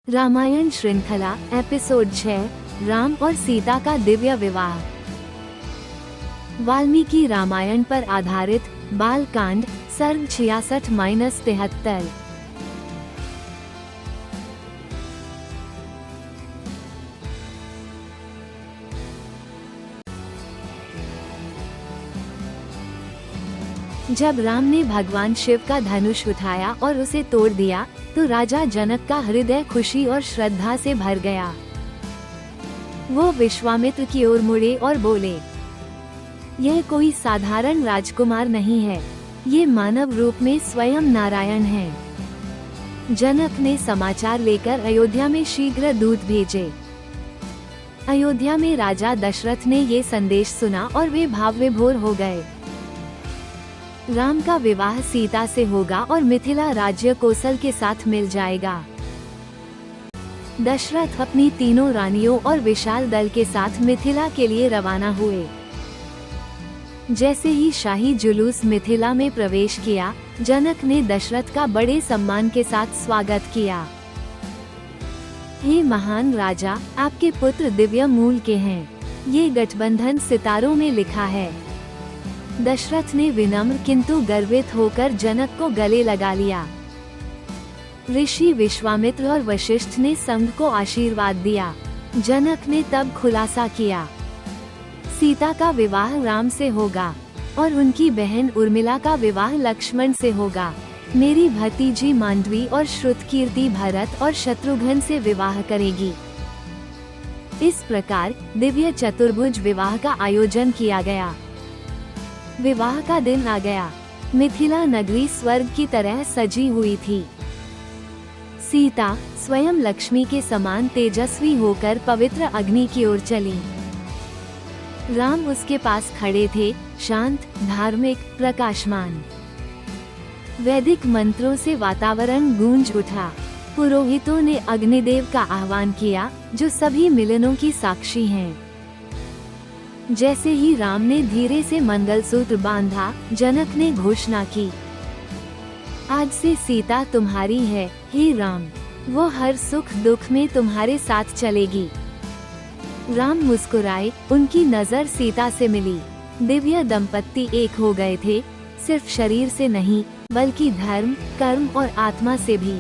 रामायण श्रृंखला एपिसोड 6 राम और सीता का दिव्य विवाह। वाल्मीकि रामायण पर आधारित बाल कांड सर्ग 66-73। जब राम ने भगवान शिव का धनुष उठाया और उसे तोड़ दिया तो राजा जनक का हृदय खुशी और श्रद्धा से भर गया। वो विश्वामित्र की ओर मुड़े और बोले, यह कोई साधारण राजकुमार नहीं है, ये मानव रूप में स्वयं नारायण है। जनक ने समाचार लेकर अयोध्या में शीघ्र दूत भेजे। अयोध्या में राजा दशरथ ने ये संदेश सुना और वे भावविभोर हो गए। राम का विवाह सीता से होगा और मिथिला राज्य कौशल के साथ मिल जाएगा। दशरथ अपनी तीनों रानियों और विशाल दल के साथ मिथिला के लिए रवाना हुए। जैसे ही शाही जुलूस मिथिला में प्रवेश किया, जनक ने दशरथ का बड़े सम्मान के साथ स्वागत किया। हे महान राजा, आपके पुत्र दिव्य मूल के हैं, ये गठबंधन सितारों में लिखा है। दशरथ ने विनम्र किंतु गर्वित होकर जनक को गले लगा लिया। ऋषि विश्वामित्र और वशिष्ठ ने संघ को आशीर्वाद दिया। जनक ने तब खुलासा किया, सीता का विवाह राम से होगा और उनकी बहन उर्मिला का विवाह लक्ष्मण से होगा। मेरी भतीजी मांडवी और श्रुतकीर्ति भरत और शत्रुघ्न से विवाह करेगी। इस प्रकार दिव्य चतुर्भुज विवाह का आयोजन किया गया। विवाह का दिन आ गया। मिथिला नगरी स्वर्ग की तरह सजी हुई थी। सीता स्वयं लक्ष्मी के समान तेजस्वी होकर पवित्र अग्नि की ओर चली। राम उसके पास खड़े थे, शांत, धार्मिक, प्रकाशमान। वैदिक मंत्रों से वातावरण गूंज उठा। पुरोहितों ने अग्निदेव का आह्वान किया, जो सभी मिलनों की साक्षी हैं। जैसे ही राम ने धीरे से मंगलसूत्र बांधा, जनक ने घोषणा की, आज से सीता तुम्हारी है, हे राम। वो हर सुख दुख में तुम्हारे साथ चलेगी। राम मुस्कुराए, उनकी नजर सीता से मिली। दिव्य दंपत्ति एक हो गए थे, सिर्फ शरीर से नहीं बल्कि धर्म, कर्म और आत्मा से भी।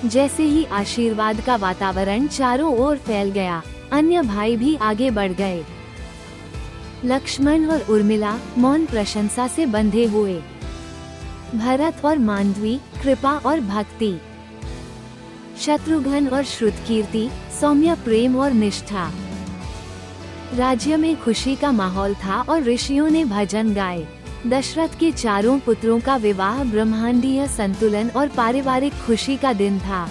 जैसे ही आशीर्वाद का वातावरण चारों ओर फैल गया, अन्य भाई भी आगे बढ़ गए। लक्ष्मण और उर्मिला मौन प्रशंसा से बंधे हुए। भरत और मांडवी कृपा और भक्ति। शत्रुघ्न और श्रुतकीर्ति सौम्य प्रेम और निष्ठा। राज्य में खुशी का माहौल था और ऋषियों ने भजन गाए। दशरथ के चारों पुत्रों का विवाह ब्रह्मांडीय संतुलन और पारिवारिक खुशी का दिन था।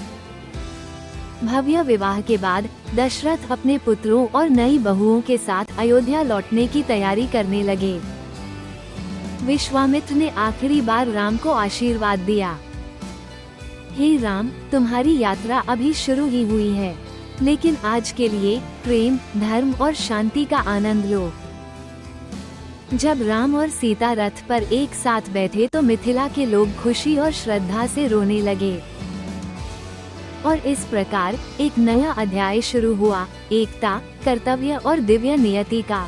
भव्य विवाह के बाद दशरथ अपने पुत्रों और नई बहुओं के साथ अयोध्या लौटने की तैयारी करने लगे। विश्वामित्र ने आखिरी बार राम को आशीर्वाद दिया, हे राम, तुम्हारी यात्रा अभी शुरू ही हुई है, लेकिन आज के लिए प्रेम, धर्म और शांति का आनंद लो। जब राम और सीता रथ पर एक साथ बैठे तो मिथिला के लोग खुशी और श्रद्धा से रोने लगे। और इस प्रकार एक नया अध्याय शुरू हुआ, एकता, कर्तव्य और दिव्य नियति का।